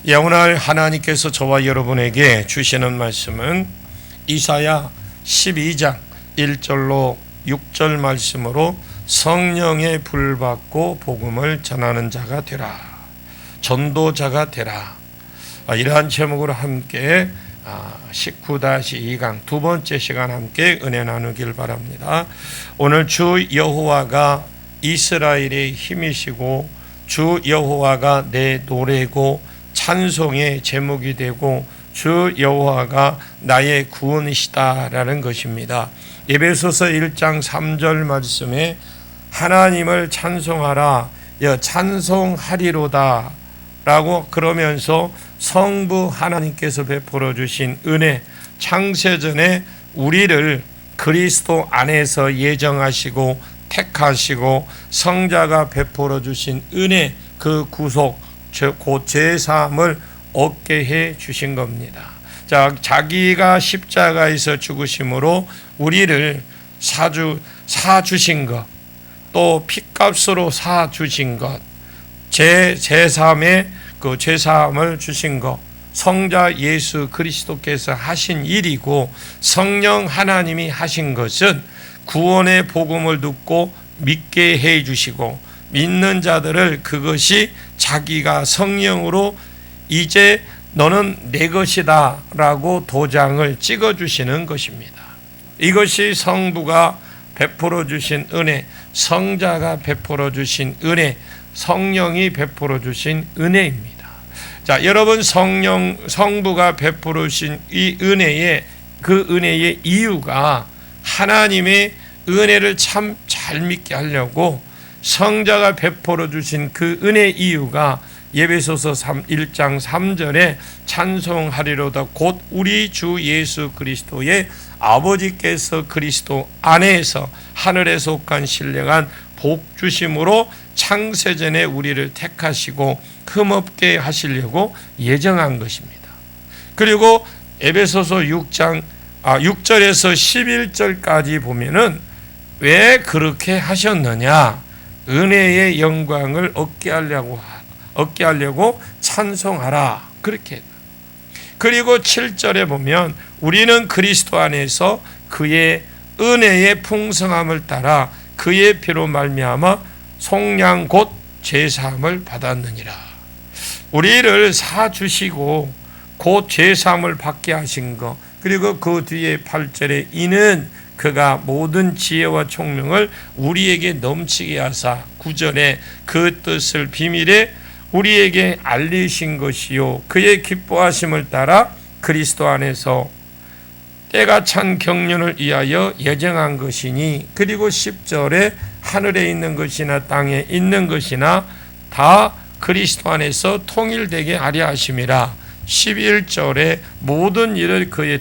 오늘 하나님께서 저와 여러분에게 주시는 말씀은 이사야 12장 1절로 6절 말씀으로 성령의 불 받고 복음을 전하는 자가 되라, 전도자가 되라. 이러한 제목으로 함께 19-2강 두 번째 시간 함께 은혜 나누길 바랍니다. 오늘 주 여호와가 이스라엘의 힘이시고 주 여호와가 내 노래고 찬송의 제목이 되고 주 여호와가 나의 구원이시다라는 것입니다. 에베소서 1장 3절 말씀에 하나님을 찬송하라, 찬송하리로다 라고 그러면서 성부 하나님께서 베풀어 주신 은혜, 창세전에 우리를 그리스도 안에서 예정하시고 택하시고 성자가 베풀어 주신 은혜, 그 구속, 곧 죄사함을 얻게 해 주신 겁니다. 자기가 십자가에서 죽으심으로 우리를 사주신 것, 또 핏값으로 사주신 것, 제3의 그 죄사함을 주신 것, 성자 예수 그리스도께서 하신 일이고 성령 하나님이 하신 것은 구원의 복음을 듣고 믿게 해 주시고 믿는 자들을 그것이 자기가 성령으로 이제 너는 내 것이다 라고 도장을 찍어 주시는 것입니다. 이것이 성부가 베풀어 주신 은혜, 성자가 베풀어 주신 은혜, 성령이 베풀어 주신 은혜입니다. 여러분, 성부가 베풀어 주신 이 은혜의 그 은혜의 이유가 하나님의 은혜를 참 잘 믿게 하려고 성자가 베풀어 주신 그 은혜의 이유가 에베소서 1장 3절에 찬송하리로다 곧 우리 주 예수 그리스도의 아버지께서 그리스도 안에서 하늘에 속한 신령한 복 주심으로 창세전에 우리를 택하시고 흠없게 하시려고 예정한 것입니다. 그리고 에베소서 6절에서 11절까지 보면은 왜 그렇게 하셨느냐, 은혜의 영광을 얻게 하려고 찬송하라, 그렇게 했다. 그리고 7절에 보면 우리는 그리스도 안에서 그의 은혜의 풍성함을 따라 그의 피로 말미암아 속량 곧 죄사함을 받았느니라. 우리를 사주시고 곧 죄사함을 받게 하신 것, 그리고 그 뒤에 8절에 이는 그가 모든 지혜와 총명을 우리에게 넘치게 하사 9절에 그 뜻을 비밀에 우리에게 알리신 것이요 그의 기뻐하심을 따라 그리스도 안에서 때가 찬 경륜을 위하여 예정한 것이니, 그리고 10절에 하늘에 있는 것이나 땅에 있는 것이나 다 그리스도 안에서 통일되게 하려 하심이라. 11절에 모든 일을 그의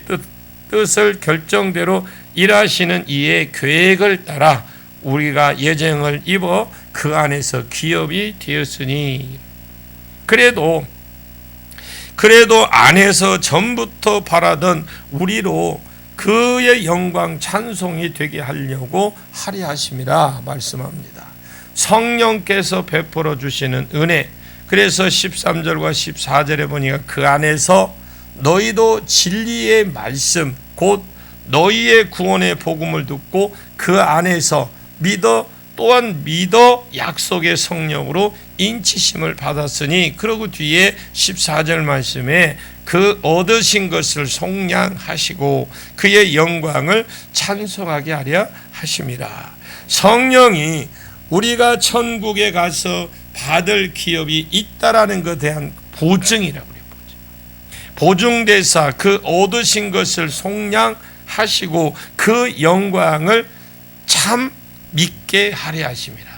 뜻을 결정대로 일하시는 이의 계획을 따라 우리가 예정을 입어 그 안에서 기업이 되었으니, 그래도 안에서 전부터 바라던 우리로 그의 영광 찬송이 되게 하려고 하려 하심이라 말씀합니다. 성령께서 베풀어 주시는 은혜, 그래서 13절과 14절에 보니까 그 안에서 너희도 진리의 말씀 곧 너희의 구원의 복음을 듣고 그 안에서 또한 믿어 약속의 성령으로 인치심을 받았으니, 그러고 뒤에 14절 말씀에 그 얻으신 것을 속량하시고 그의 영광을 찬송하게 하려 하심이라. 성령이 우리가 천국에 가서 받을 기업이 있다라는 것에 대한 보증이라고 그래요. 보증대사, 그 얻으신 것을 속량하시고 그 영광을 참 믿게 하려 하심이라.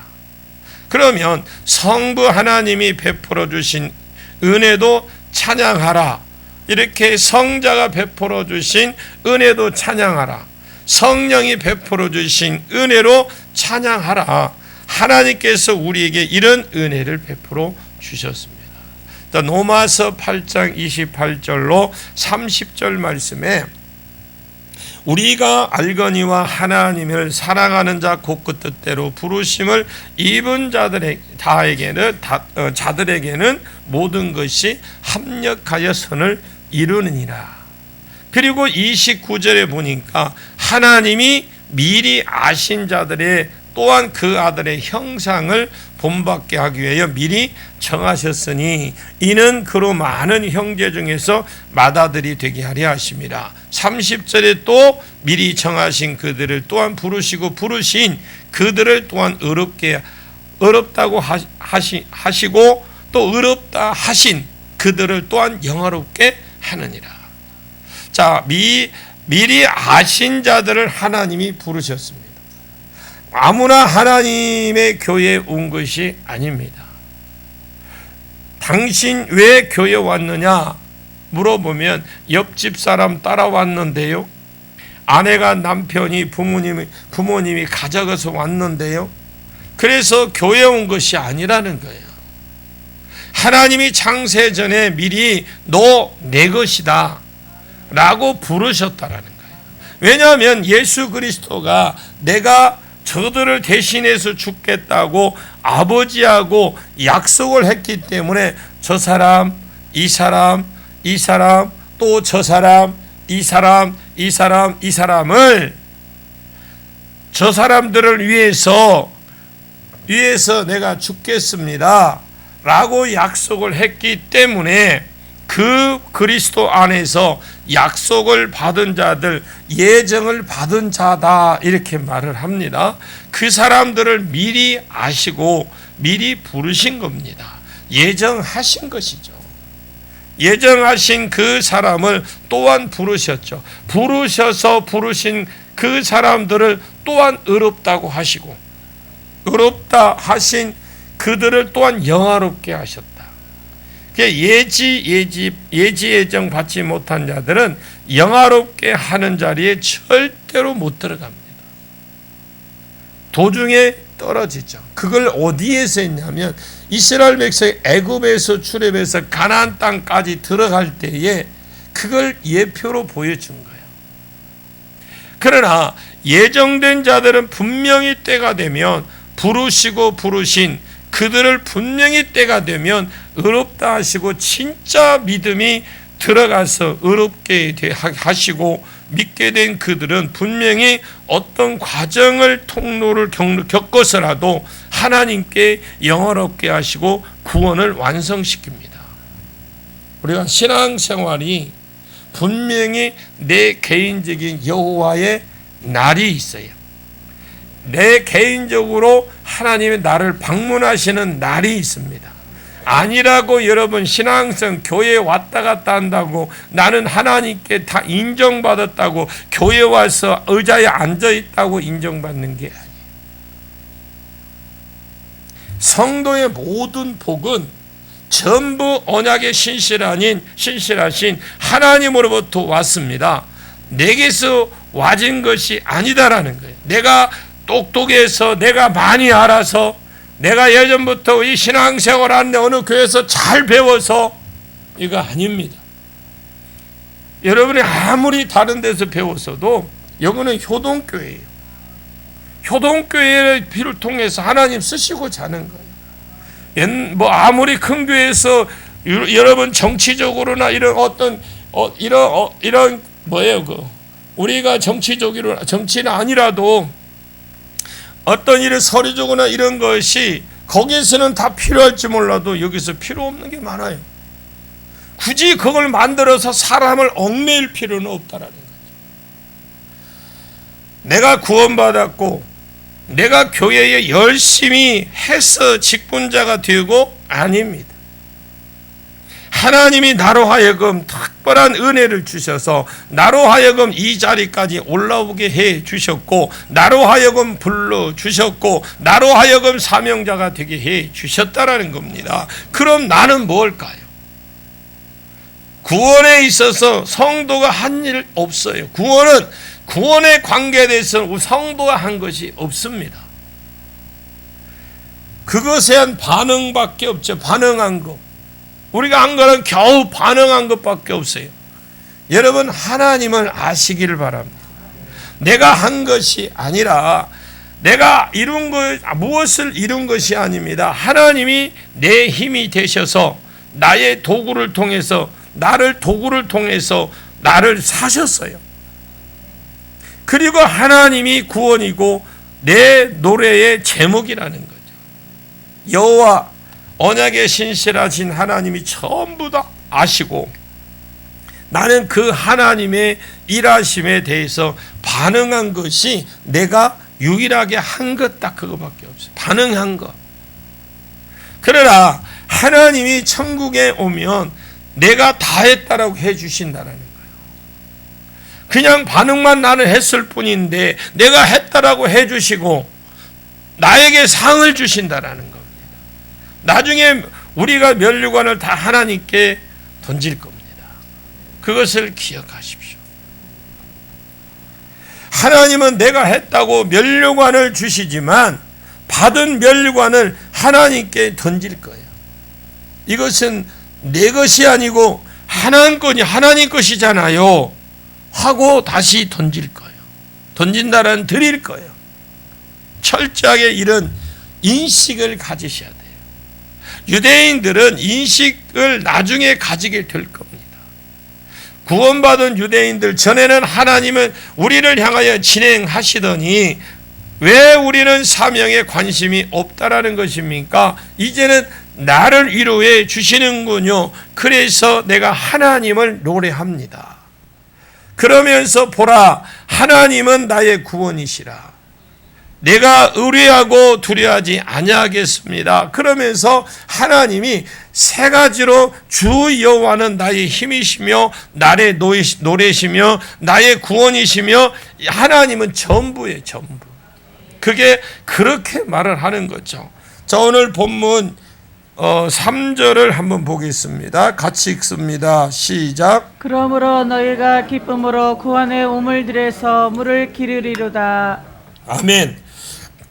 그러면 성부 하나님이 베풀어 주신 은혜도 찬양하라, 이렇게 성자가 베풀어 주신 은혜도 찬양하라, 성령이 베풀어 주신 은혜로 찬양하라. 하나님께서 우리에게 이런 은혜를 베풀어 주셨습니다. 로마서 8장 28절로 30절 말씀에 우리가 알거니와 하나님을 사랑하는 자 곧 그 뜻대로 부르심을 입은 자들에게는 모든 것이 합력하여 선을 이루느니라. 그리고 29절에 보니까 하나님이 미리 아신 자들의 또한 그 아들의 형상을 본받게 하기 위하여 미리 정하셨으니 이는 그로 많은 형제 중에서 맏아들이 되게 하려 하심이라. 30절에 또 미리 정하신 그들을 또한 부르시고 부르신 그들을 또한 어렵다고 하시고 또 어렵다 하신 그들을 또한 영화롭게 하느니라. 자, 미리 아신 자들을 하나님이 부르셨습니다. 아무나 하나님의 교회에 온 것이 아닙니다. 당신 왜 교회에 왔느냐 물어보면 옆집 사람 따라왔는데요. 아내가 남편이 부모님이 가져가서 왔는데요. 그래서 교회에 온 것이 아니라는 거예요. 하나님이 창세전에 미리 너 내 것이다 라고 부르셨다라는 거예요. 왜냐하면 예수 그리스도가 내가 저들을 대신해서 죽겠다고 아버지하고 약속을 했기 때문에 저 사람, 이 사람, 이 사람, 또 저 사람, 이 사람, 이 사람, 이 사람을 저 사람들을 위해서 내가 죽겠습니다 라고 약속을 했기 때문에 그 그리스도 안에서 약속을 받은 자들, 예정을 받은 자다 이렇게 말을 합니다. 그 사람들을 미리 아시고 미리 부르신 겁니다. 예정하신 것이죠. 예정하신 그 사람을 또한 부르셨죠. 부르셔서 부르신 그 사람들을 또한 의롭다고 하시고 의롭다 하신 그들을 또한 영화롭게 하셨다. 예정 받지 못한 자들은 영화롭게 하는 자리에 절대로 못 들어갑니다. 도중에 떨어지죠. 그걸 어디에서 했냐면 이스라엘 백성이 애굽에서 출애굽해서 가나안 땅까지 들어갈 때에 그걸 예표로 보여준 거예요. 그러나 예정된 자들은 분명히 때가 되면 부르시고 부르신 그들을 분명히 때가 되면 의롭다 하시고 진짜 믿음이 들어가서 의롭게 하시고 믿게 된 그들은 분명히 어떤 과정을 통로를 겪어서라도 하나님께 영화롭게 하시고 구원을 완성시킵니다. 우리가 신앙생활이 분명히 내 개인적인 여호와의 날이 있어요. 내 개인적으로 하나님의 나를 방문하시는 날이 있습니다. 아니라고 여러분 신앙생 교회에 왔다 갔다 한다고 나는 하나님께 다 인정받았다고 교회 와서 의자에 앉아있다고 인정받는 게 아니에요. 성도의 모든 복은 전부 언약의 신실하신 하나님으로부터 왔습니다. 내게서 와진 것이 아니다라는 거예요. 내가 똑똑해서 내가 많이 알아서 내가 예전부터 이 신앙생활 하는데 어느 교회에서 잘 배워서 이거 아닙니다. 여러분이 아무리 다른 데서 배웠어도 여기는 효동교회예요. 효동교회의 비를 통해서 하나님 쓰시고자 하는 거예요. 뭐 아무리 큰 교회에서 여러분 정치적으로나 이런 이런 뭐예요 우리가 정치는 아니라도 어떤 일을 서류적으로나 이런 것이 거기에서는 다 필요할지 몰라도 여기서 필요 없는 게 많아요. 굳이 그걸 만들어서 사람을 얽매일 필요는 없다라는 거죠. 내가 구원받았고 내가 교회에 열심히 해서 직분자가 되고 아닙니다. 하나님이 나로 하여금 특별한 은혜를 주셔서 나로 하여금 이 자리까지 올라오게 해 주셨고 나로 하여금 불러주셨고 나로 하여금 사명자가 되게 해 주셨다라는 겁니다. 그럼 나는 뭘까요? 구원에 있어서 성도가 한 일 없어요. 구원의 관계에 대해서는 성도가 한 것이 없습니다. 그것에 한 반응밖에 없죠. 반응한 것. 우리가 한 거는 겨우 반응한 것밖에 없어요. 여러분 하나님을 아시기를 바랍니다. 내가 한 것이 아니라 내가 무엇을 이룬 것이 아닙니다. 하나님이 내 힘이 되셔서 나의 도구를 통해서 나를 사셨어요. 그리고 하나님이 구원이고 내 노래의 제목이라는 거죠. 여호와 언약에 신실하신 하나님이 전부 다 아시고 나는 그 하나님의 일하심에 대해서 반응한 것이 내가 유일하게 한 것 딱 그거밖에 없어요. 반응한 것. 그러나 하나님이 천국에 오면 내가 다 했다라고 해주신다라는 거예요. 그냥 반응만 나는 했을 뿐인데 내가 했다라고 해주시고 나에게 상을 주신다라는 겁니다. 나중에 우리가 면류관을 다 하나님께 던질 겁니다. 그것을 기억하십시오. 하나님은 내가 했다고 면류관을 주시지만 받은 면류관을 하나님께 던질 거예요. 이것은 내 것이 아니고 하나님 것이잖아요 하고 다시 던질 거예요. 던진다는 드릴 거예요. 철저하게 이런 인식을 가지셔야 돼요. 유대인들은 인식을 나중에 가지게 될 겁니다. 구원받은 유대인들 전에는 하나님은 우리를 향하여 진행하시더니 왜 우리는 사명에 관심이 없다라는 것입니까? 이제는 나를 위로해 주시는군요. 그래서 내가 하나님을 노래합니다. 그러면서 보라, 하나님은 나의 구원이시라. 내가 의뢰하고 두려워하지 아니하겠습니다. 그러면서 하나님이 세 가지로 주 여호와는 나의 힘이시며 나의 노래시며 나의 구원이시며 하나님은 전부예요. 전부. 그게 그렇게 말을 하는 거죠. 자, 오늘 본문 3절을 한번 보겠습니다. 같이 읽습니다. 시작. 그러므로 너희가 기쁨으로 구원의 우물들에서 물을 기르리로다. 아멘.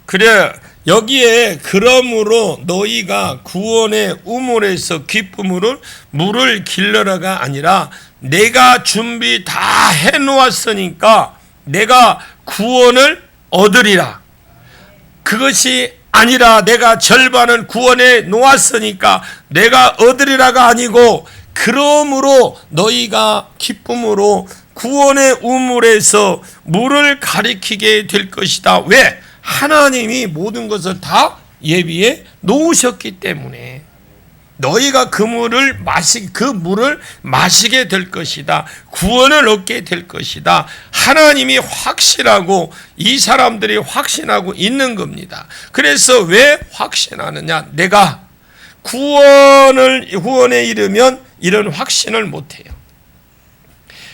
그래, 여기에 그러므로 너희가 구원의 우물에서 기쁨으로 물을 길러라가 아니라 내가 준비 다 해놓았으니까 내가 구원을 얻으리라. 그것이 아니라 내가 절반은 구원해 놓았으니까 내가 얻으리라가 아니고 그러므로 너희가 기쁨으로 구원의 우물에서 물을 가리키게 될 것이다. 왜? 하나님이 모든 것을 다 예비해 놓으셨기 때문에 너희가 그 물을 마시게 될 것이다. 구원을 얻게 될 것이다. 하나님이 확신하고 이 사람들이 확신하고 있는 겁니다. 그래서 왜 확신하느냐? 내가 구원에 이르면 이런 확신을 못해요.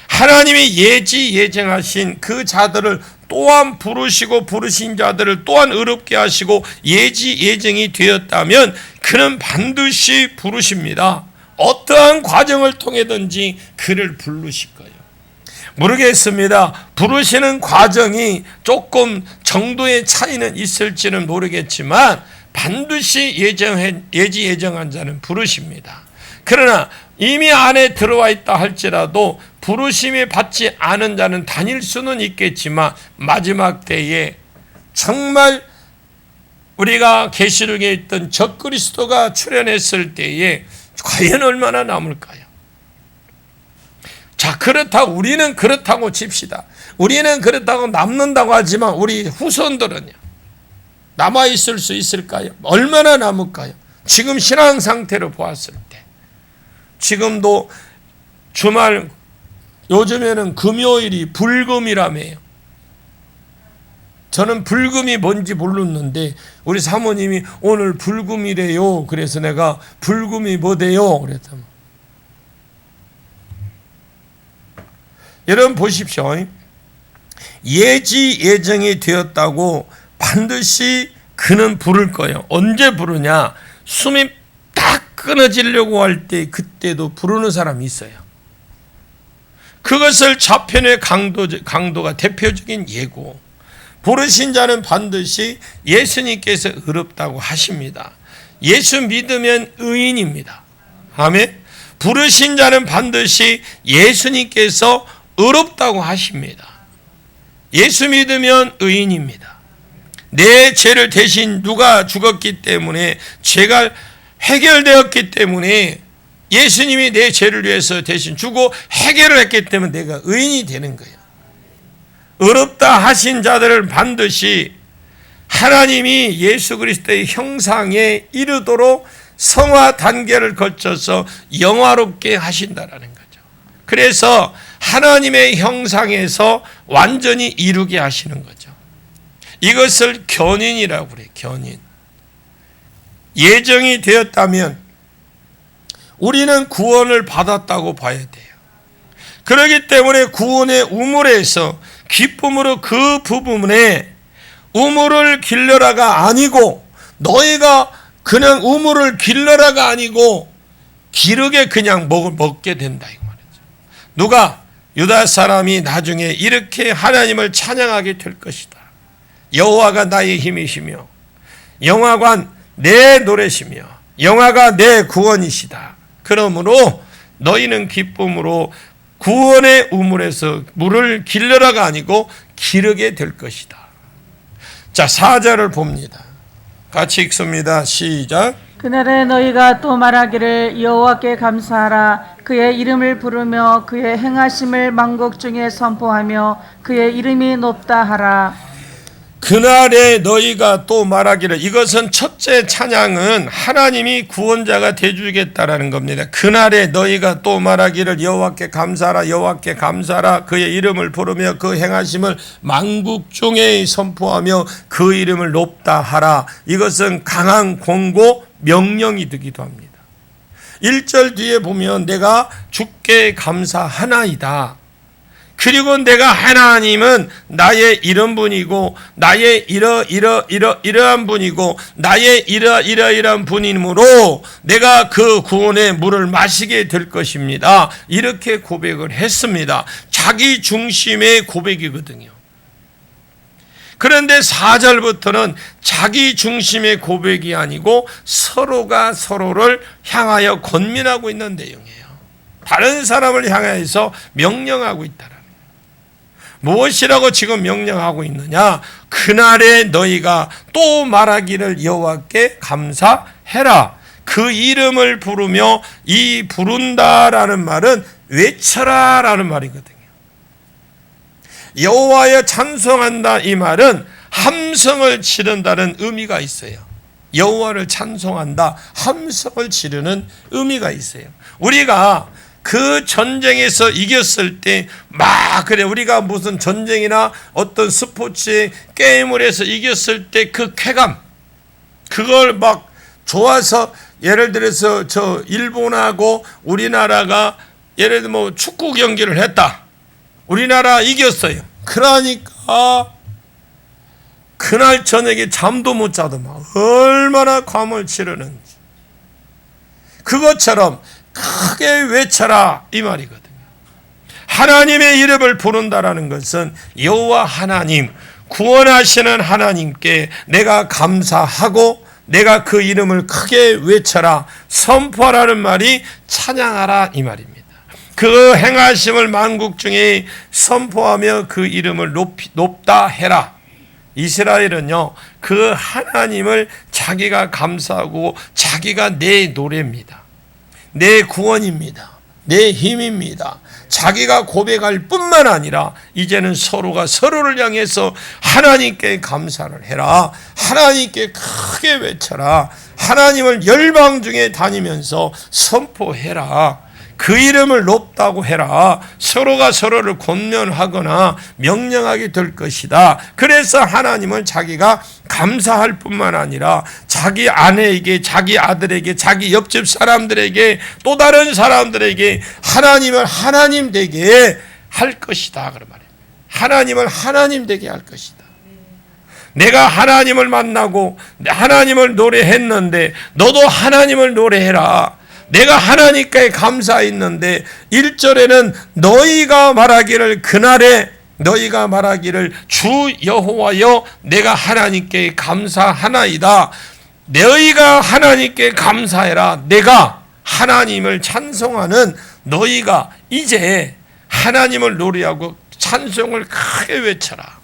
하나님이 예정하신 그 자들을 또한 부르신 자들을 또한 의롭게 하시고 예정이 되었다면 그는 반드시 부르십니다. 어떠한 과정을 통해든지 그를 부르실 거예요. 모르겠습니다. 부르시는 과정이 조금 정도의 차이는 있을지는 모르겠지만 반드시 예정한 자는 부르십니다. 그러나 이미 안에 들어와 있다 할지라도 부르심에 받지 않은 자는 다닐 수는 있겠지만 마지막 때에 정말 우리가 계시록에 있던 적그리스도가 출현했을 때에 과연 얼마나 남을까요? 자, 그렇다고 우리는 그렇다고 칩시다. 우리는 그렇다고 남는다고 하지만 우리 후손들은요, 남아있을 수 있을까요? 얼마나 남을까요? 지금 신앙 상태로 보았을 때 지금도 주말 요즘에는 금요일이 불금이라며요. 저는 불금이 뭔지 몰랐는데 우리 사모님이 오늘 불금이래요. 그래서 내가 불금이 뭐대요? 그랬더니 여러분 보십시오. 예정이 되었다고 반드시 그는 부를 거예요. 언제 부르냐? 숨이 딱 끊어지려고 할 때 그때도 부르는 사람이 있어요. 그것을 좌편의 강도가 대표적인 예고. 부르신 자는 반드시 예수님께서 의롭다고 하십니다. 예수 믿으면 의인입니다. 아멘. 부르신 자는 반드시 예수님께서 의롭다고 하십니다. 예수 믿으면 의인입니다. 내 죄를 대신 누가 죽었기 때문에 죄가 해결되었기 때문에 예수님이 내 죄를 위해서 대신 주고 해결을 했기 때문에 내가 의인이 되는 거예요. 의롭다 하신 자들을 반드시 하나님이 예수 그리스도의 형상에 이르도록 성화 단계를 거쳐서 영화롭게 하신다라는 거죠. 그래서 하나님의 형상에서 완전히 이루게 하시는 거죠. 이것을 견인이라고 그래요. 견인. 예정이 되었다면 우리는 구원을 받았다고 봐야 돼요. 그렇기 때문에 구원의 우물에서 기쁨으로 그 부분에 우물을 길러라가 아니고 너희가 그냥 우물을 길러라가 아니고 기르게 그냥 먹게 된다 이 말이죠. 누가 유다 사람이 나중에 이렇게 하나님을 찬양하게 될 것이다. 여호와가 나의 힘이시며 영화관 내 노래시며 영화가 내 구원이시다. 그러므로 너희는 기쁨으로 구원의 우물에서 물을 길러라가 아니고 기르게 될 것이다. 자, 4절을 봅니다. 같이 읽습니다. 시작. 그날에 너희가 또 말하기를 여호와께 감사하라. 그의 이름을 부르며 그의 행하심을 만국 중에 선포하며 그의 이름이 높다 하라. 그날에 너희가 또 말하기를, 이것은 첫째 찬양은 하나님이 구원자가 되주겠다라는 겁니다. 그날에 너희가 또 말하기를 여호와께 감사하라. 여호와께 감사하라. 그의 이름을 부르며 그 행하심을 만국 중에 선포하며 그 이름을 높다 하라. 이것은 강한 권고 명령이 되기도 합니다. 1절 뒤에 보면 내가 주께 감사하나이다. 그리고 내가 하나님은 나의 이런 분이고 나의 이러한 분이고 나의 이러이러한 분이므로 내가 그 구원의 물을 마시게 될 것입니다. 이렇게 고백을 했습니다. 자기 중심의 고백이거든요. 그런데 4절부터는 자기 중심의 고백이 아니고 서로가 서로를 향하여 권면하고 있는 내용이에요. 다른 사람을 향해서 명령하고 있다라. 무엇이라고 지금 명령하고 있느냐? 그날에 너희가 또 말하기를 여호와께 감사해라. 그 이름을 부르며, 이 부른다라는 말은 외쳐라라는 말이거든요. 여호와여 찬송한다 이 말은 함성을 지른다는 의미가 있어요. 여호와를 찬송한다, 함성을 지르는 의미가 있어요. 우리가 그 전쟁에서 이겼을 때 그래 우리가 무슨 전쟁이나 어떤 스포츠의 게임을 해서 이겼을 때 그 쾌감, 그걸 막 좋아서, 예를 들어서 저 일본하고 우리나라가 예를 들어 뭐 축구 경기를 했다. 우리나라 이겼어요. 그러니까 그날 저녁에 잠도 못 자도 막 얼마나 감을 치르는지. 그것처럼 크게 외쳐라 이 말이거든요. 하나님의 이름을 부른다라는 것은 여호와 하나님, 구원하시는 하나님께 내가 감사하고 내가 그 이름을 크게 외쳐라, 선포하라는 말이 찬양하라 이 말입니다. 그 행하심을 만국 중에 선포하며 그 이름을 높다 해라. 이스라엘은요, 그 하나님을 자기가 감사하고 자기가 내 노래입니다. 내 구원입니다. 내 힘입니다. 자기가 고백할 뿐만 아니라 이제는 서로가 서로를 향해서 하나님께 감사를 해라. 하나님께 크게 외쳐라. 하나님을 열방 중에 다니면서 선포해라. 그 이름을 높다고 해라. 서로가 서로를 권면하거나 명령하게 될 것이다. 그래서 하나님은 자기가 감사할 뿐만 아니라 자기 아내에게, 자기 아들에게, 자기 옆집 사람들에게, 또 다른 사람들에게 하나님을 하나님 되게 할 것이다. 그런 말이에요. 하나님을 하나님 되게 할 것이다. 내가 하나님을 만나고 하나님을 노래했는데 너도 하나님을 노래해라. 내가 하나님께 감사했는데 1절에는 너희가 말하기를, 그날에 너희가 말하기를 주 여호와여 내가 하나님께 감사하나이다. 너희가 하나님께 감사해라. 내가 하나님을 찬송하는 너희가 이제 하나님을 노래하고 찬송을 크게 외쳐라.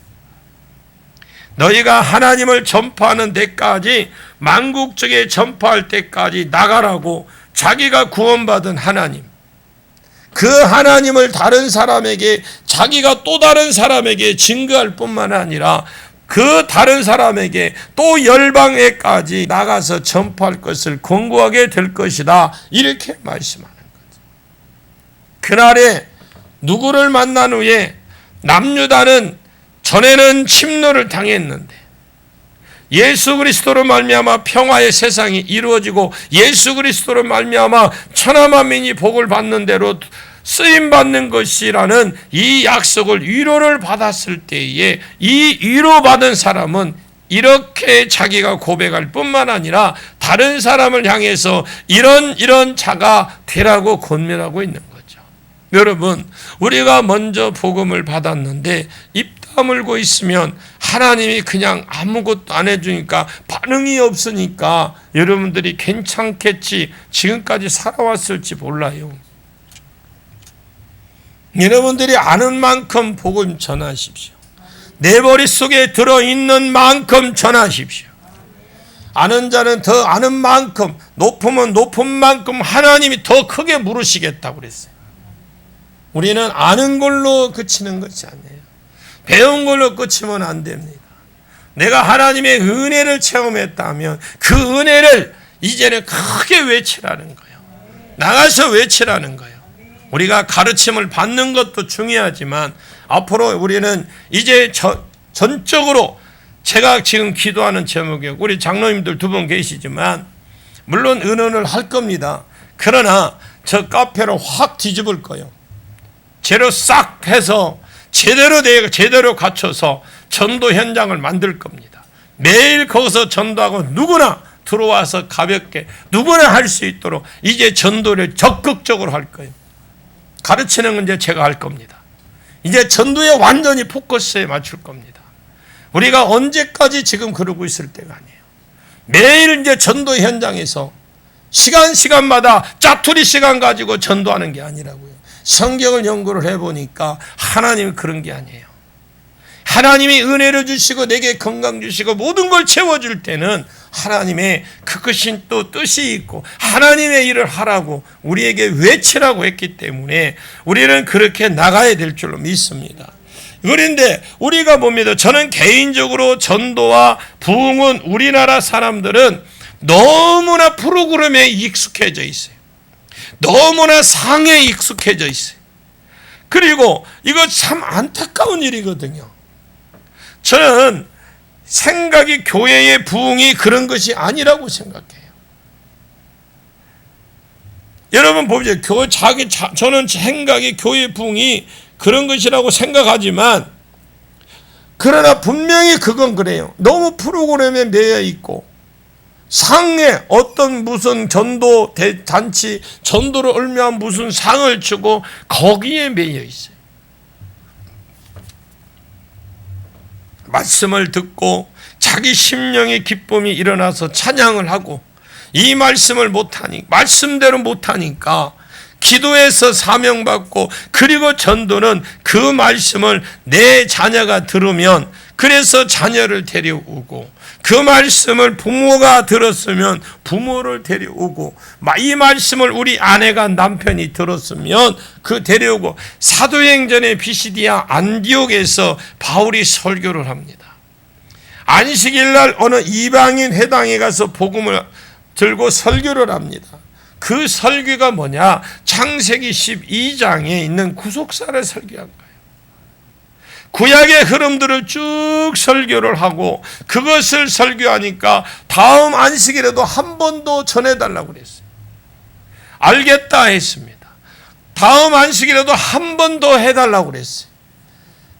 너희가 하나님을 전파하는 데까지, 만국적에 전파할 때까지 나가라고 자기가 구원받은 하나님, 그 하나님을 다른 사람에게, 자기가 또 다른 사람에게 증거할 뿐만 아니라 그 다른 사람에게 또 열방에까지 나가서 전파할 것을 권고하게 될 것이다. 이렇게 말씀하는 거죠. 그날에 누구를 만난 후에 남유다는 전에는 침노를 당했는데 예수 그리스도로 말미암아 평화의 세상이 이루어지고 예수 그리스도로 말미암아 천하 만민이 복을 받는 대로 쓰임 받는 것이라는 이 약속을, 위로를 받았을 때에 이 위로받은 사람은 이렇게 자기가 고백할 뿐만 아니라 다른 사람을 향해서 이런 자가 되라고 권면하고 있는 거죠. 여러분, 우리가 먼저 복음을 받았는데 입 다물고 있으면 하나님이 그냥 아무것도 안 해주니까, 반응이 없으니까 여러분들이 괜찮겠지, 지금까지 살아왔을지 몰라요. 여러분들이 아는 만큼 복음 전하십시오. 내 머릿속에 들어있는 만큼 전하십시오. 아는 자는 더 아는 만큼, 높으면 높은 만큼 하나님이 더 크게 물으시겠다고 그랬어요. 우리는 아는 걸로 그치는 것이 아니에요. 배운 걸로 그치면 안 됩니다. 내가 하나님의 은혜를 체험했다면 그 은혜를 이제는 크게 외치라는 거예요. 나가서 외치라는 거예요. 우리가 가르침을 받는 것도 중요하지만 앞으로 우리는 이제 전적으로, 제가 지금 기도하는 제목이, 우리 장로님들 두 분 계시지만 물론 은언을 할 겁니다. 그러나 저 카페를 확 뒤집을 거예요. 재료 싹 해서 제대로 갖춰서 전도 현장을 만들 겁니다. 매일 거기서 전도하고 누구나 들어와서 가볍게 누구나 할 수 있도록 이제 전도를 적극적으로 할 거예요. 가르치는 건 이제 제가 할 겁니다. 이제 전도에 완전히 포커스에 맞출 겁니다. 우리가 언제까지 지금 그러고 있을 때가 아니에요. 매일 이제 전도 현장에서 시간마다 짜투리 시간 가지고 전도하는 게 아니라고요. 성경을 연구를 해보니까 하나님이 그런 게 아니에요. 하나님이 은혜를 주시고 내게 건강 주시고 모든 걸 채워줄 때는 하나님의 그것인 또 뜻이 있고 하나님의 일을 하라고 우리에게 외치라고 했기 때문에 우리는 그렇게 나가야 될 줄로 믿습니다. 그런데 우리가 봅니다. 저는 개인적으로 전도와 부흥은 우리나라 사람들은 너무나 프로그램에 익숙해져 있어요. 너무나 상에 익숙해져 있어요. 그리고 이거 참 안타까운 일이거든요. 저는 생각이, 교회의 부흥이 그런 것이 아니라고 생각해요. 여러분 보세요. 저는 생각이, 교회 부흥이 그런 것이라고 생각하지만, 그러나 분명히 그건 그래요. 너무 프로그램에 매여 있고 상에 어떤 무슨 전도 잔치, 전도를 얼마한 무슨 상을 주고 거기에 매여 있어요. 말씀을 듣고 자기 심령의 기쁨이 일어나서 찬양을 하고 이 말씀을 못하니, 말씀대로 못하니까 기도해서 사명받고, 그리고 전도는 그 말씀을 내 자녀가 들으면 그래서 자녀를 데려오고, 그 말씀을 부모가 들었으면 부모를 데려오고, 이 말씀을 우리 아내가 남편이 들었으면 그 데려오고, 사도행전의 비시디아 안디옥에서 바울이 설교를 합니다. 안식일날 어느 이방인 회당에 가서 복음을 들고 설교를 합니다. 그 설교가 뭐냐? 창세기 12장에 있는 구속사를 설교한 거예요. 구약의 흐름들을 쭉 설교를 하고, 그것을 설교하니까 다음 안식일에도 한 번 더 전해달라고 그랬어요. 알겠다 했습니다. 다음 안식일에도 한 번 더 해달라고 그랬어요.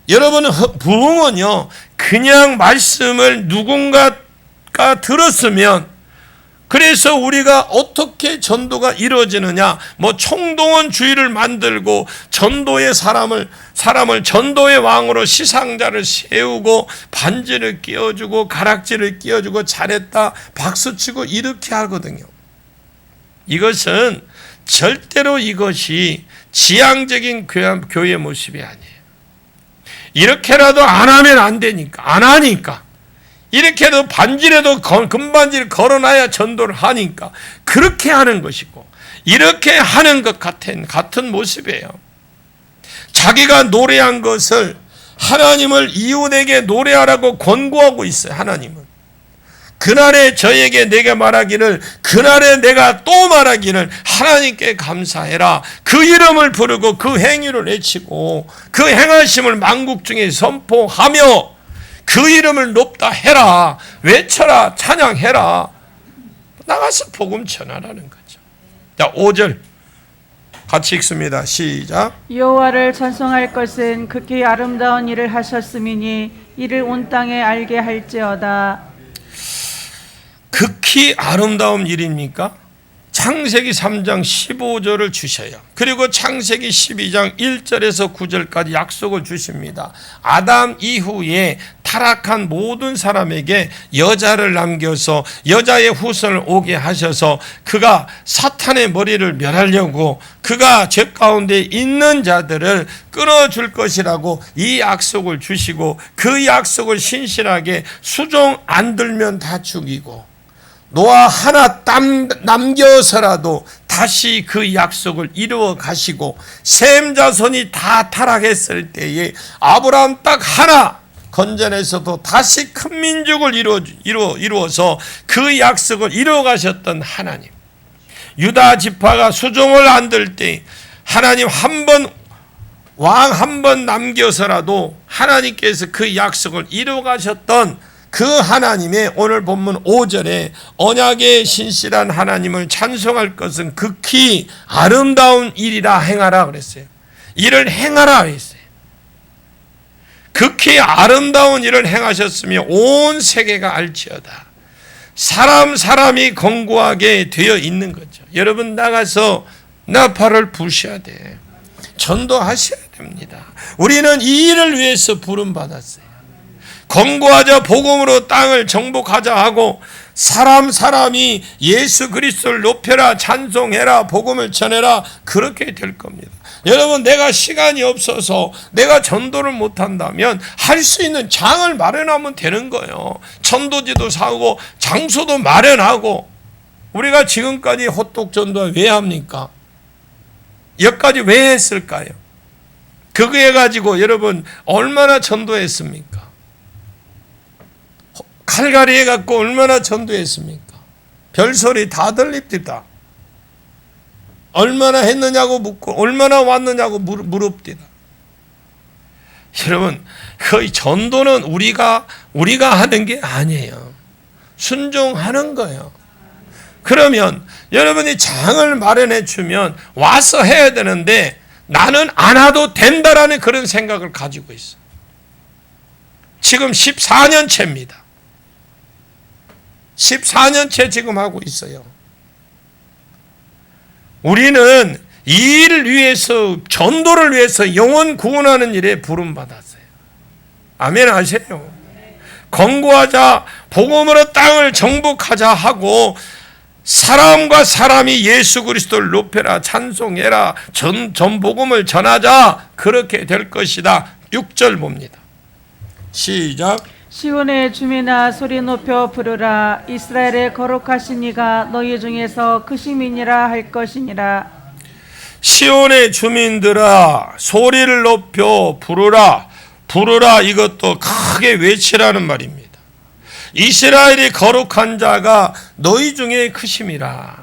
여러분, 부흥은요, 그냥 말씀을 누군가가 들었으면, 그래서 우리가 어떻게 전도가 이루어지느냐, 총동원주의를 만들고 전도의 사람을 전도의 왕으로 시상자를 세우고 반지를 끼워주고 가락지를 끼워주고 잘했다 박수치고 이렇게 하거든요. 이것은 절대로 이것이 지향적인 교회 모습이 아니에요. 이렇게라도 안 하면 안 되니까, 안 하니까, 이렇게도 반지라도 금반지를 걸어놔야 전도를 하니까 그렇게 하는 것이고, 이렇게 하는 것 같은 모습이에요. 자기가 노래한 것을 하나님을 이웃에게 노래하라고 권고하고 있어요. 하나님은 그날에 저에게 내가 말하기를, 그날에 내가 또 말하기를 하나님께 감사해라. 그 이름을 부르고 그 행위를 외치고 그 행하심을 만국 중에 선포하며 그 이름을 높다 해라. 외쳐라. 찬양해라. 나가서 복음 전하라는 거죠. 자, 5절 같이 읽습니다. 시작. 여호와를 찬송할 것은 극히 아름다운 일을 하셨음이니 이를 온 땅에 알게 할지어다. 극히 아름다운 일입니까? 창세기 3장 15절을 주셔요. 그리고 창세기 12장 1절에서 9절까지 약속을 주십니다. 아담 이후에 타락한 모든 사람에게 여자를 남겨서 여자의 후손을 오게 하셔서 그가 사탄의 머리를 멸하려고 그가 죄 가운데 있는 자들을 끊어줄 것이라고 이 약속을 주시고, 그 약속을 신실하게 수종 안 들면 다 죽이고 노아 하나 남겨서라도 다시 그 약속을 이루어 가시고, 셈 자손이 다 타락했을 때에 아브라함 딱 하나 건져내서도 다시 큰 민족을 이루어서 그 약속을 이루어 가셨던 하나님, 유다 지파가 수종을 안 들 때 하나님 왕 한 번 남겨서라도 하나님께서 그 약속을 이루어 가셨던 그 하나님의 오늘 본문 5절에 언약의 신실한 하나님을 찬송할 것은 극히 아름다운 일이라 행하라 그랬어요. 일을 행하라 그랬어요. 극히 아름다운 일을 행하셨으며 온 세계가 알지어다. 사람이 권고하게 되어 있는 거죠. 여러분 나가서 나팔을 부셔야 돼. 전도하셔야 됩니다. 우리는 이 일을 위해서 부름받았어요. 권고하자, 복음으로 땅을 정복하자 하고 사람이 예수 그리스도를 높여라, 찬송해라, 복음을 전해라, 그렇게 될 겁니다. 여러분, 내가 시간이 없어서 내가 전도를 못한다면 할 수 있는 장을 마련하면 되는 거예요. 전도지도 사고 장소도 마련하고. 우리가 지금까지 호떡 전도 왜 합니까? 여기까지 왜 했을까요? 그거 해가지고 여러분 얼마나 전도했습니까? 칼갈이 해갖고 얼마나 전도했습니까? 별소리 다 들립니다. 얼마나 했느냐고 묻고 얼마나 왔느냐고 물읍니다. 여러분, 거의 전도는 우리가 하는 게 아니에요. 순종하는 거예요. 그러면 여러분이 장을 마련해 주면 와서 해야 되는데 나는 안 와도 된다라는 그런 생각을 가지고 있어요. 지금 14년째입니다. 14년째 지금 하고 있어요. 우리는 이 일을 위해서, 전도를 위해서 영혼 구원하는 일에 부름받았어요. 아멘 하세요. 권고하자, 복음으로 땅을 정복하자 하고 사람과 사람이 예수 그리스도를 높여라, 찬송해라, 전복음을 전하자, 그렇게 될 것이다. 6절 봅니다. 시작. 시온의 주민아 소리 높여 부르라. 이스라엘의 거룩하신 이가 너희 중에서 크심이니라 할 것이니라. 시온의 주민들아 소리를 높여 부르라. 부르라, 이것도 크게 외치라는 말입니다. 이스라엘이 거룩한 자가 너희 중에 크심이라.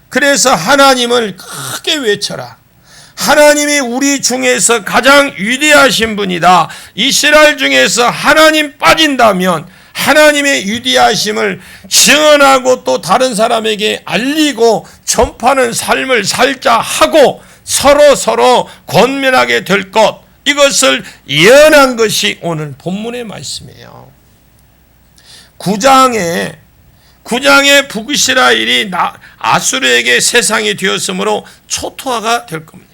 그래서 하나님을 크게 외쳐라. 하나님이 우리 중에서 가장 위대하신 분이다. 이스라엘 중에서 하나님 빠진다면 하나님의 위대하심을 증언하고 또 다른 사람에게 알리고 전파하는 삶을 살자 하고 서로 권면하게 될 것, 이것을 예언한 것이 오늘 본문의 말씀이에요. 9장에 북이스라엘이 아수르에게 세상이 되었으므로 초토화가 될 겁니다.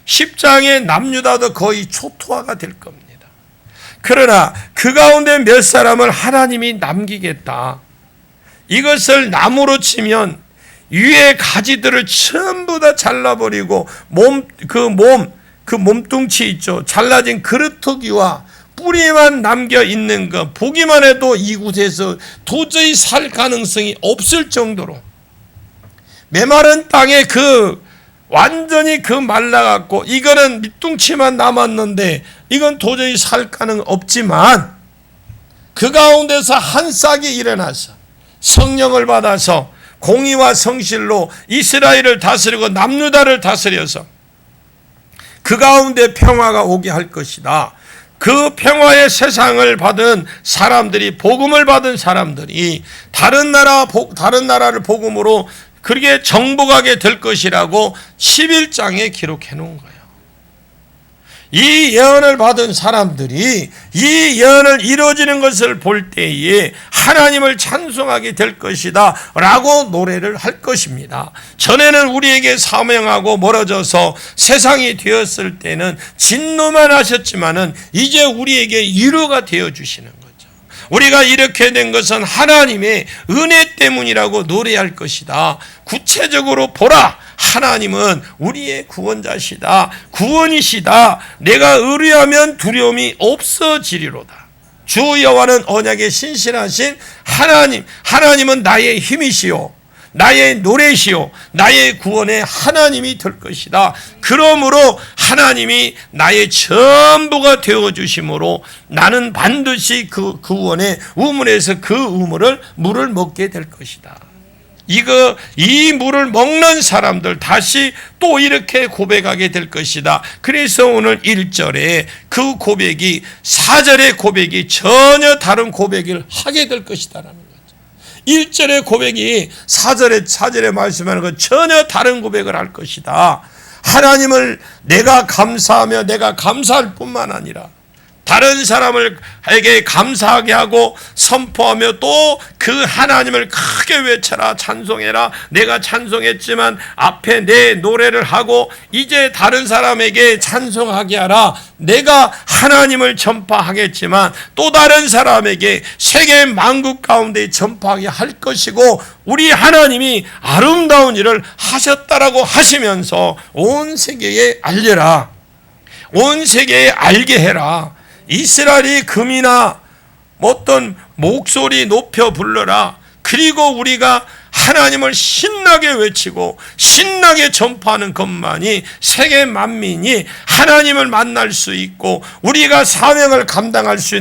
10장의 남유다도 거의 초토화가 될 겁니다. 그러나 그 가운데 몇 사람을 하나님이 남기겠다. 이것을 나무로 치면 위에 가지들을 전부 다 잘라버리고 그 몸뚱치 있죠. 잘라진 그루터기와 뿌리만 남겨 있는 것, 보기만 해도 이곳에서 도저히 살 가능성이 없을 정도로 메마른 땅에 완전히 말라갖고 이거는 밑둥치만 남았는데 이건 도저히 살 가능 없지만 그 가운데서 한 싹이 일어나서 성령을 받아서 공의와 성실로 이스라엘을 다스리고 남유다를 다스려서 그 가운데 평화가 오게 할 것이다. 그 평화의 세상을 받은 사람들이, 복음을 받은 사람들이 다른 나라를 복음으로 그렇게 정복하게 될 것이라고 11장에 기록해 놓은 거예요. 이 예언을 받은 사람들이 이 예언을 이루어지는 것을 볼 때에 하나님을 찬송하게 될 것이다 라고 노래를 할 것입니다. 전에는 우리에게 사명하고 멀어져서 세상이 되었을 때는 진노만 하셨지만은 이제 우리에게 위로가 되어 주시는 거죠. 우리가 이렇게 된 것은 하나님의 은혜 때문이라고 노래할 것이다. 구체적으로 보라, 하나님은 우리의 구원자시다, 구원이시다. 내가 의뢰하면 두려움이 없어지리로다. 주 여호와는 언약에 신실하신 하나님은 나의 힘이시요 나의 노래시요 나의 구원의 하나님이 될 것이다. 그러므로 하나님이 나의 전부가 되어주심으로 나는 반드시 그 구원의 우물에서 그 물을 먹게 될 것이다. 이 물을 먹는 사람들 다시 또 이렇게 고백하게 될 것이다. 그래서 오늘 1절에 그 고백이 4절의 고백이 전혀 다른 고백을 하게 될 것이다라는 거죠. 1절의 고백이 4절에 말씀하는 건 전혀 다른 고백을 할 것이다. 하나님을 내가 감사하며 내가 감사할 뿐만 아니라 다른 사람에게 감사하게 하고 선포하며 또 그 하나님을 크게 외쳐라, 찬송해라. 내가 찬송했지만 앞에 내 노래를 하고 이제 다른 사람에게 찬송하게 하라. 내가 하나님을 전파하겠지만 또 다른 사람에게 세계 만국 가운데 전파하게 할 것이고 우리 하나님이 아름다운 일을 하셨다라고 하시면서 온 세계에 알려라. 온 세계에 알게 해라. 이스라엘이 금이나 어떤 목소리 높여 불러라. 그리고 우리가 하나님을 신나게 외치고 신나게 전파하는 것만이 세계 만민이 하나님을 만날 수 있고 우리가 사명을 감당할 수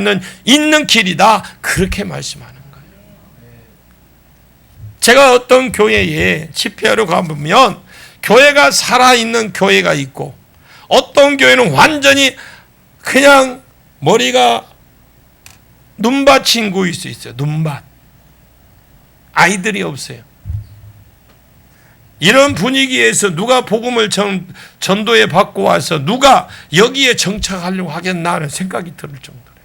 있는 길이다. 그렇게 말씀하는 거예요. 제가 어떤 교회에 집회하러 가보면 교회가 살아있는 교회가 있고 어떤 교회는 완전히 그냥 머리가 눈밭인 곳이 있어요. 눈밭. 아이들이 없어요. 이런 분위기에서 누가 복음을 전도에 받고 와서 누가 여기에 정착하려고 하겠나 하는 생각이 들 정도로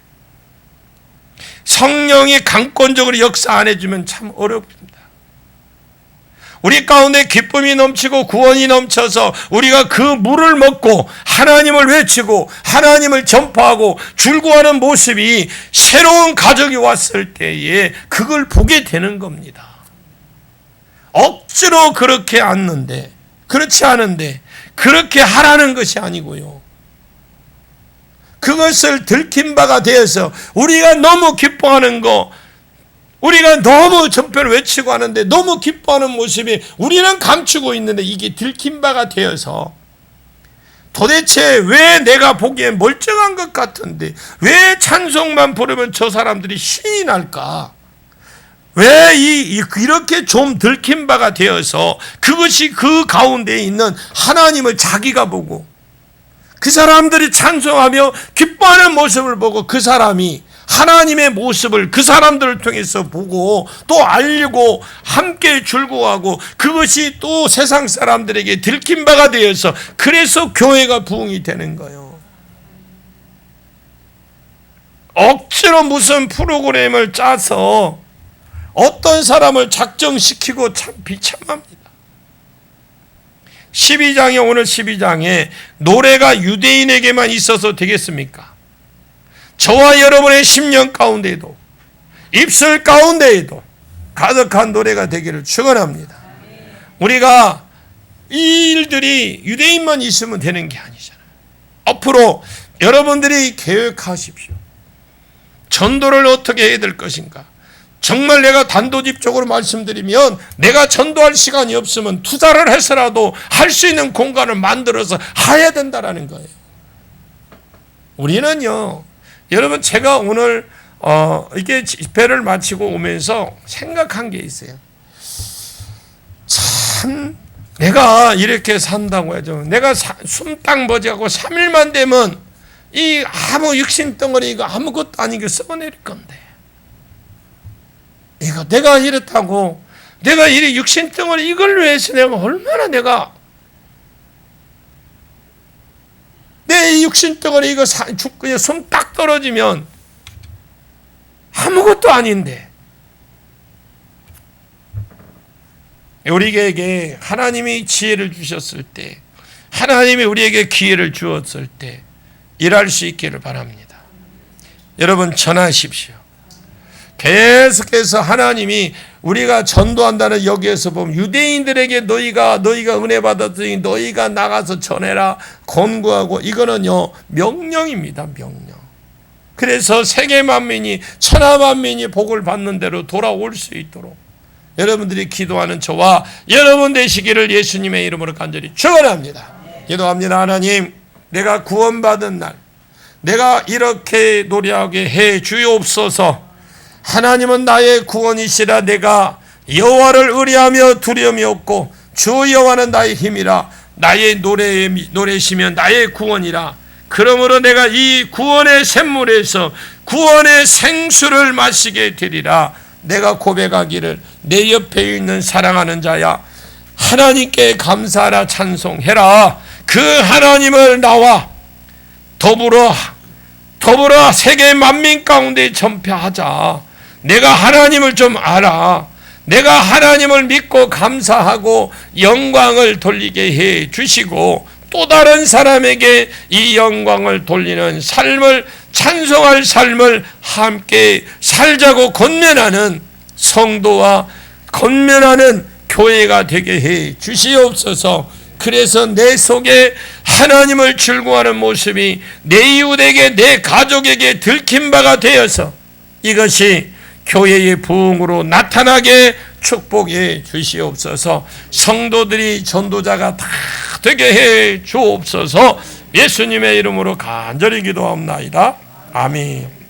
성령이 강권적으로 역사 안 해주면 참 어렵습니다. 우리 가운데 기쁨이 넘치고 구원이 넘쳐서 우리가 그 물을 먹고 하나님을 외치고 하나님을 전파하고 줄구하는 모습이 새로운 가족이 왔을 때에 그걸 보게 되는 겁니다. 억지로 그렇지 않은데 그렇게 하라는 것이 아니고요. 그것을 들킨 바가 되어서 우리가 너무 기뻐하는 거, 우리가 너무 전표를 외치고 하는데 너무 기뻐하는 모습이 우리는 감추고 있는데 이게 들킨 바가 되어서 도대체 왜 내가 보기엔 멀쩡한 것 같은데 왜 찬송만 부르면 저 사람들이 신이 날까? 왜 이렇게 좀 들킨 바가 되어서 그것이 그 가운데 있는 하나님을 자기가 보고 그 사람들이 찬송하며 기뻐하는 모습을 보고 그 사람이 하나님의 모습을 그 사람들을 통해서 보고 또 알리고 함께 즐거워하고 그것이 또 세상 사람들에게 들킨 바가 되어서 그래서 교회가 부흥이 되는 거예요. 억지로 무슨 프로그램을 짜서 어떤 사람을 작정시키고 참 비참합니다. 12장에 오늘 12장에 노래가 유대인에게만 있어서 되겠습니까? 저와 여러분의 심령 가운데에도 입술 가운데에도 가득한 노래가 되기를 축원합니다. 우리가 이 일들이 유대인만 있으면 되는 게 아니잖아요. 앞으로 여러분들이 계획하십시오. 전도를 어떻게 해야 될 것인가? 정말 내가 단도직입적으로 말씀드리면 내가 전도할 시간이 없으면 투자를 해서라도 할 수 있는 공간을 만들어서 해야 된다라는 거예요. 우리는요, 여러분 제가 오늘 이게 집회를 마치고 오면서 생각한 게 있어요. 참 내가 이렇게 산다고 해죠. 내가 숨딱 머지하고 3일만 되면 이 아무 육신덩어리 이거 아무것도 아니게 썩어내릴 건데, 이거 내가 이렇다고 내가 이 육신덩어리 이걸 위해서 내가 얼마나 내가 내 육신덩어리 이거 죽고 숨 딱 떨어지면 아무것도 아닌데, 우리에게 하나님이 지혜를 주셨을 때, 하나님이 우리에게 기회를 주었을 때 일할 수 있기를 바랍니다. 여러분 전하십시오. 계속해서 하나님이 우리가 전도한다는 여기에서 보면 유대인들에게 너희가 은혜 받았으니 너희가 나가서 전해라 권고하고, 이거는요 명령입니다. 명령. 그래서 세계 만민이 천하 만민이 복을 받는 대로 돌아올 수 있도록 여러분들이 기도하는 저와 여러분 되시기를 예수님의 이름으로 간절히 축원합니다. 기도합니다. 하나님, 내가 구원받은 날 내가 이렇게 노래하게 해 주옵소서. 하나님은 나의 구원이시라. 내가 여호와를 의뢰하며 두려움이 없고 주 여호와는 나의 힘이라. 나의 노래시면 나의 구원이라. 그러므로 내가 이 구원의 샘물에서 구원의 생수를 마시게 되리라. 내가 고백하기를 내 옆에 있는 사랑하는 자야, 하나님께 감사하라 찬송해라. 그 하나님을 나와 더불어 세계 만민 가운데 전폐하자. 내가 하나님을 좀 알아. 내가 하나님을 믿고 감사하고 영광을 돌리게 해 주시고, 또 다른 사람에게 이 영광을 돌리는 삶을, 찬송할 삶을 함께 살자고 권면하는 성도와 권면하는 교회가 되게 해 주시옵소서. 그래서 내 속에 하나님을 즐거워하는 모습이 내 이웃에게, 내 가족에게 들킨 바가 되어서 이것이 교회의 부흥으로 나타나게 축복해 주시옵소서. 성도들이 전도자가 다 되게 해 주옵소서. 예수님의 이름으로 간절히 기도합나이다. 아멘.